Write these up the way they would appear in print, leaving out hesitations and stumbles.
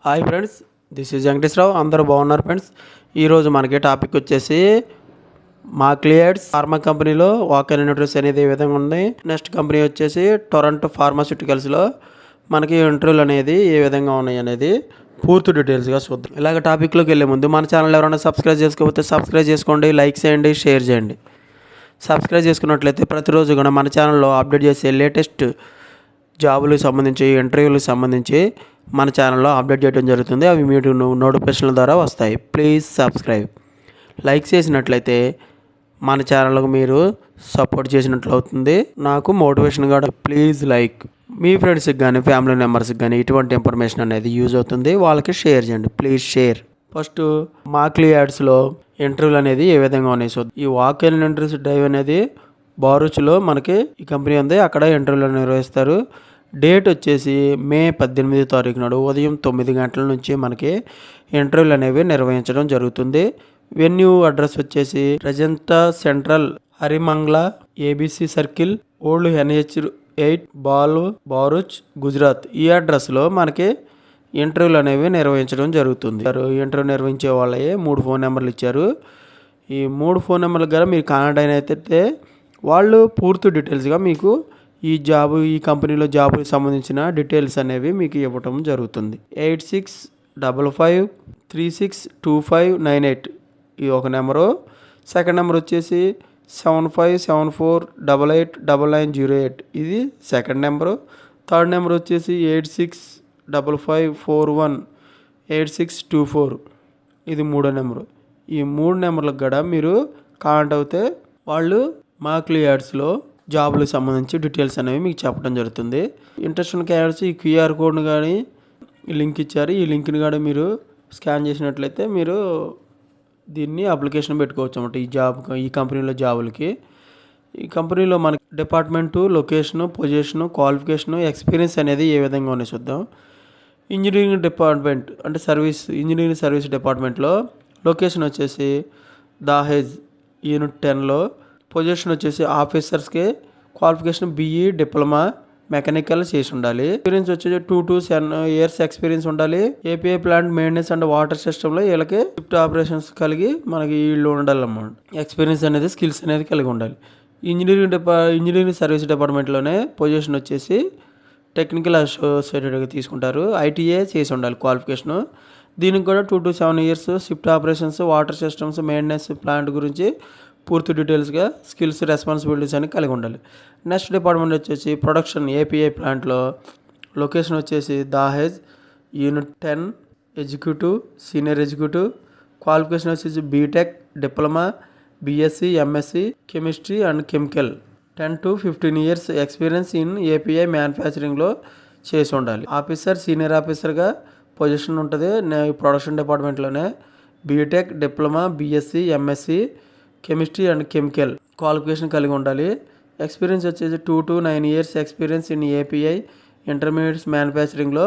Hi friends, this is Venkateswararao. అందరూ బాగున్నారు friends. ఈరోజు మనకి టాపిక్ వచ్చేసి మాక్లియడ్స్ ఫార్మా కంపెనీలో వాకర్ ఇంటర్వ్యూస్ అనేది ఏ విధంగా ఉంది. నెక్స్ట్ కంపెనీ వచ్చేసి టొరంటో ఫార్మాస్యూటికల్స్లో మనకి ఇంటర్వ్యూలు అనేది ఏ విధంగా ఉన్నాయి అనేది పూర్తి డీటెయిల్స్గా చూద్దాం. ఇలాగ టాపిక్లోకి వెళ్ళే ముందు మన ఛానల్ ఎవరైనా సబ్స్క్రైబ్ చేసుకోకపోతే సబ్స్క్రైబ్ చేసుకోండి, లైక్ చేయండి, షేర్ చేయండి. సబ్స్క్రైబ్ చేసుకున్నట్లయితే ప్రతిరోజు కూడా మన ఛానల్లో అప్డేట్ చేసే లేటెస్ట్ జాబులకు సంబంధించి ఇంటర్వ్యూలకు సంబంధించి మన ఛానల్లో అప్డేట్ చేయడం జరుగుతుంది. అవి మీకు నోటిఫికేషన్ల ద్వారా వస్తాయి. Please subscribe. లైక్ చేసినట్లయితే మన ఛానల్కు మీరు సపోర్ట్ చేసినట్లు అవుతుంది, నాకు మోటివేషన్ కూడా. Please like. మీ ఫ్రెండ్స్కి కానీ ఫ్యామిలీ మెంబర్స్కి కానీ ఇటువంటి ఇన్ఫర్మేషన్ అనేది యూజ్ అవుతుంది, వాళ్ళకి షేర్ చేయండి. Please share. ఫస్ట్ మాక్లియాడ్స్లో ఇంటర్వ్యూలు అనేది ఏ విధంగా ఉన్నాయి. సో ఈ వాక్ ఇన్ ఇంటర్వ్యూస్ డ్రైవ్ అనేది బారుచ్లో మనకి ఈ కంపెనీ ఉంది, అక్కడ ఇంటర్వ్యూలు నిర్వహిస్తారు. డేట్ వచ్చేసి మే 18వ తారీఖు నాడు ఉదయం 9 గంటల నుంచి మనకి ఇంటర్వ్యూలు అనేవి నిర్వహించడం జరుగుతుంది. వెన్యూ అడ్రస్ వచ్చేసి Rajanta central, Harimangla, ABC circle, old NH8 Bharuch, Gujarat. ఈ అడ్రస్లో మనకి ఇంటర్వ్యూలు అనేవి నిర్వహించడం జరుగుతుంది. ఇంటర్వ్యూ నిర్వహించే వాళ్ళే 3 ఫోన్ నెంబర్లు ఇచ్చారు. ఈ 3 ఫోన్ నెంబర్లకు కూడా మీరు కాంటాక్ట్ అయితే వాళ్ళు పూర్తి డీటెయిల్స్గా మీకు ఈ కంపెనీలో జాబుకి సంబంధించిన డీటెయిల్స్ అనేవి మీకు ఇవ్వటం జరుగుతుంది. 8655362598 ఇది ఒక నెంబరు. సెకండ్ నెంబర్ వచ్చేసి 7574889908 ఇది సెకండ్ నెంబరు. థర్డ్ నెంబర్ వచ్చేసి 8655418624 ఇది మూడో నెంబరు. ఈ 3 నెంబర్లకు కూడా మీరు కాంటాక్ట్ అవుతే వాళ్ళు మాక్లియాడ్స్లో జాబులకు సంబంధించి డీటెయిల్స్ అనేవి మీకు చెప్పడం జరుగుతుంది. ఇంట్రెస్ట్ ఉన్న క్యాండిడేట్స్ ఈ QR కోడ్ను కానీ లింక్ ఇచ్చారు, ఈ లింక్ని కానీ మీరు స్కాన్ చేసినట్లయితే మీరు దీన్ని అప్లికేషన్ పెట్టుకోవచ్చు అన్నమాట. ఈ కంపెనీలో జాబులకి. ఈ కంపెనీలో మనకి department, location, position, qualification, experience అనేది ఏ విధంగా ఉన్నాయి చూద్దాం. ఇంజనీరింగ్ డిపార్ట్మెంట్ అంటే ఇంజనీరింగ్ సర్వీస్ డిపార్ట్మెంట్లో లొకేషన్ వచ్చేసి దాహేజ్ యూనిట్ 10లో. పొజిషన్ వచ్చేసి ఆఫీసర్స్కి క్వాలిఫికేషన్ BE డిప్లొమా మెకానికల్ చేసి ఉండాలి. ఎక్స్పీరియన్స్ వచ్చేసి 2 to 10 years ఎక్స్పీరియన్స్ ఉండాలి. API plant maintenance and water సిస్టంలో వీళ్ళకి షిఫ్ట్ ఆపరేషన్స్ కలిగి మనకి వీళ్ళు ఉండాలన్నమాట. ఎక్స్పీరియన్స్ అనేది స్కిల్స్ అనేది కలిగి ఉండాలి. ఇంజనీరింగ్ సర్వీస్ డిపార్ట్మెంట్లోనే పొజిషన్ వచ్చేసి టెక్నికల్ అసోసియేటెడ్గా తీసుకుంటారు. ITA చేసి ఉండాలి క్వాలిఫికేషను. దీనికి కూడా 2 to 7 years shift operations, water systems, maintenance plant గురించి పూర్తి డీటెయిల్స్గా స్కిల్స్, రెస్పాన్సిబిలిటీస్ అని కలిగి ఉండాలి. నెక్స్ట్ డిపార్ట్మెంట్ వచ్చేసి ప్రొడక్షన్ API ప్లాంట్లో లొకేషన్ వచ్చేసి Dahej unit 10 executive, senior executive. Qualification వచ్చేసి BTech diploma, BSc, MSc chemistry and chemical. 10 to 15 years experience in API మ్యానుఫ్యాక్చరింగ్లో చేసి ఉండాలి. ఆఫీసర్, సీనియర్ ఆఫీసర్గా పొజిషన్ ఉంటుంది ప్రొడక్షన్ డిపార్ట్మెంట్లోనే. BTech diploma, BSc, MSc chemistry and chemical qualification కలిగి ఉండాలి. ఎక్స్పీరియన్స్ వచ్చేసి 2 to 9 years experience in API intermediates మ్యానుఫ్యాక్చరింగ్లో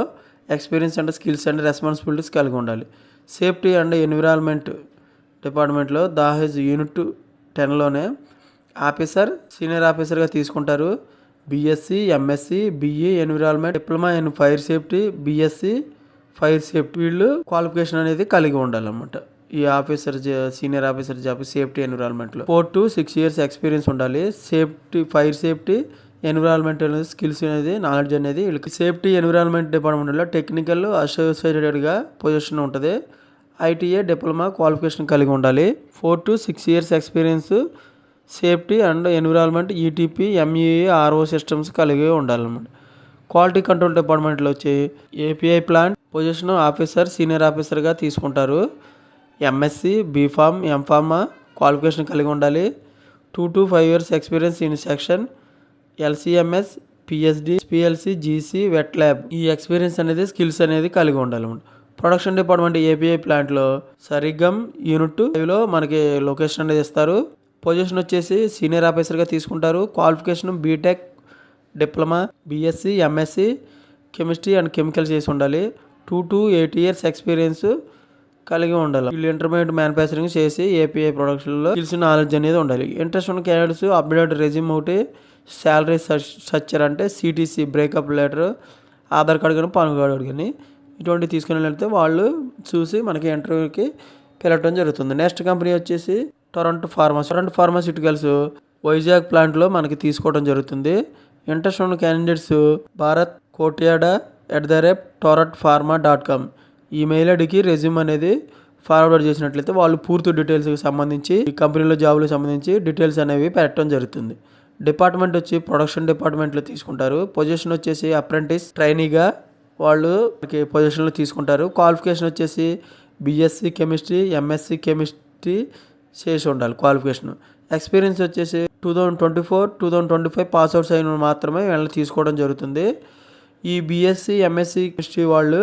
experience and skills and responsibilities కలిగి ఉండాలి. సేఫ్టీ అండ్ ఎన్విరాన్మెంట్ డిపార్ట్మెంట్లో దాహేజ్ యూనిట్ 10లోనే ఆఫీసర్, సీనియర్ ఆఫీసర్గా తీసుకుంటారు. BSc, MSc, BE environment, diploma in fire safety, BSc fire safety వీళ్ళు క్వాలిఫికేషన్ అనేది కలిగి ఉండాలన్నమాట. ఈ సీనియర్ ఆఫీసర్ జాబ్ సేఫ్టీ ఎన్విరాన్మెంట్లో 4 to 6 years ఎక్స్పీరియన్స్ ఉండాలి. ఫైర్ సేఫ్టీ ఎన్విరాన్మెంట్ అనేది స్కిల్స్ అనేది నాలెడ్జ్ అనేది వీళ్ళకి. సేఫ్టీ ఎన్విరాన్మెంట్ డిపార్ట్మెంట్లో టెక్నికల్ అసోసియేటెడ్గా పొజిషన్ ఉంటుంది. ITA డిప్లొమా క్వాలిఫికేషన్ కలిగి ఉండాలి. 4 to 6 years experience safety and environment ETP, MEA, RO systems కలిగి ఉండాలన్నమాట. క్వాలిటీ కంట్రోల్ డిపార్ట్మెంట్లో వచ్చి API plant position officer, senior ఆఫీసర్గా తీసుకుంటారు. MSc, BPharm, MPharm క్వాలిఫికేషన్ కలిగి ఉండాలి. 2 to 5 years experience in section LCMS, PhD, PLC, GC, wet lab. ఈ experience అనేది స్కిల్స్ అనేది కలిగి ఉండాలి. ప్రొడక్షన్ డిపార్ట్మెంట్ API ప్లాంట్లో సరిగమ్ యూనిట్ 5లో మనకి లొకేషన్ అనేది ఇస్తారు. పొజిషన్ వచ్చేసి సీనియర్ ఆఫీసర్గా తీసుకుంటారు. Qualification BTech diploma, BSc, MSc chemistry and chemical చేసి ఉండాలి. 2 to 8 years ఎక్స్పీరియన్స్ కలిగి ఉండాలి. వీళ్ళు ఇంటర్మీడియట్ మ్యానుఫ్యాక్చరింగ్ చేసి API ప్రొడక్షన్లో స్కిల్స్ నాలెడ్జ్ అనేది ఉండాలి. ఇంట్రెస్ట్ ఉన్న క్యాండిడేట్స్ అప్డేట్ రెజ్యూమ్ ఒకటి, శాలరీ స్ట్రక్చర్ అంటే CTC breakup letter, Aadhaar card కానీ పాన్ కార్డు కానీ ఇటువంటి తీసుకుని వెళ్తే వాళ్ళు చూసి మనకి ఇంటర్వ్యూకి పిలవటం జరుగుతుంది. నెక్స్ట్ కంపెనీ వచ్చేసి టొరంటో ఫార్మాస్యూటికల్స్ వైజాగ్ ప్లాంట్లో మనకి తీసుకోవడం జరుగుతుంది. ఇంట్రెస్ట్ ఉన్న క్యాండిడేట్స్ భారత్ kotiada@torrentpharma.com ఈమెయిల్ ఐడికి రెజ్యూమ్ అనేది ఫార్వర్డ్ చేసినట్లయితే వాళ్ళు పూర్తి డీటెయిల్స్కి సంబంధించి ఈ కంపెనీలో జాబులకు సంబంధించి డీటెయిల్స్ అనేవి పెట్టడం జరుగుతుంది. డిపార్ట్మెంట్ వచ్చి ప్రొడక్షన్ డిపార్ట్మెంట్లో తీసుకుంటారు. పొజిషన్ వచ్చేసి అప్రెంటిస్ ట్రైనీగా వాళ్ళు పొజిషన్లో తీసుకుంటారు. క్వాలిఫికేషన్ వచ్చేసి బీఎస్సీ కెమిస్ట్రీ, ఎంఎస్సీ కెమిస్ట్రీ చేసి ఉండాలి క్వాలిఫికేషన్. ఎక్స్పీరియన్స్ వచ్చేసి 2024-2025 పాస్అవుట్స్ అయిన మాత్రమే వీళ్ళని తీసుకోవడం జరుగుతుంది. ఈ బీఎస్సీ, ఎంఎస్సీ కెమిస్ట్రీ వాళ్ళు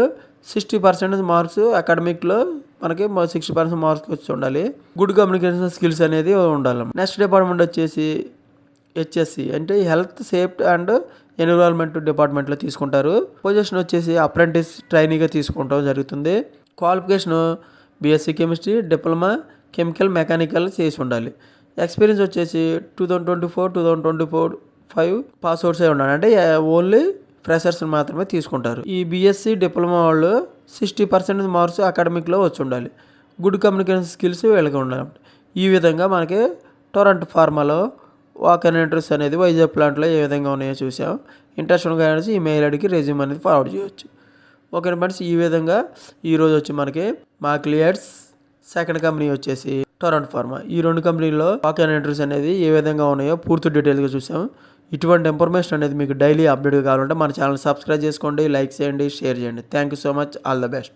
60% మార్క్స్ అకాడమిక్లో మనకి 60% మార్క్స్ వచ్చి ఉండాలి. గుడ్ కమ్యూనికేషన్ స్కిల్స్ అనేది ఉండాలి. నెక్స్ట్ డిపార్ట్మెంట్ వచ్చేసి హెచ్ఎస్సి అంటే హెల్త్ సేఫ్టీ అండ్ ఎన్విరాన్మెంట్ డిపార్ట్మెంట్లో తీసుకుంటారు. పొజిషన్ వచ్చేసి అప్రెంటిస్ ట్రైనీగా తీసుకోవడం జరుగుతుంది. Qualification BSc chemistry, diploma chemical mechanical చేసి ఉండాలి. ఎక్స్పీరియన్స్ వచ్చేసి 2024-2025 పాస్అవుట్స్ అయి ఉండాలి. అంటే ఓన్లీ ఫ్రెషర్స్ మాత్రమే తీసుకుంటారు. ఈ బీఎస్సీ, డిప్లొమా వాళ్ళు 60% మార్క్స్ అకాడమిక్లో వచ్చి ఉండాలి. గుడ్ కమ్యూనికేషన్ స్కిల్స్ వీళ్ళకి ఉండాలి. ఈ విధంగా మనకి టొరంటో ఫార్మాలో వాక్ అండ్ ఇంటర్వ్యూస్ అనేది వైజాగ్ ప్లాంట్లో ఏ విధంగా ఉన్నాయో చూసాం. ఇంట్రెస్ట్ ఉన్న ఈ మెయిల్ ఐడికి రెజ్యూమ్ అనేది ఫార్వర్డ్ చేయవచ్చు. ఓకే ఫ్రెండ్స్, ఈ విధంగా ఈరోజు వచ్చి మనకి మాక్లియర్స్, సెకండ్ కంపెనీ వచ్చేసి టొరంటో ఫార్మా, ఈ రెండు కంపెనీల్లో వాక్ అండ్ ఇంటర్వ్యూస్ అనేది ఏ విధంగా ఉన్నాయో పూర్తి డీటెయిల్గా చూసాం. ఇటువంటి ఇన్ఫర్మేషన్ అనేది మీకు డైలీ అప్డేట్ కావాలంటే మన ఛానల్ సబ్స్క్రైబ్ చేసుకోండి, లైక్ చేయండి, షేర్ చేయండి. Thank you so much. All the best.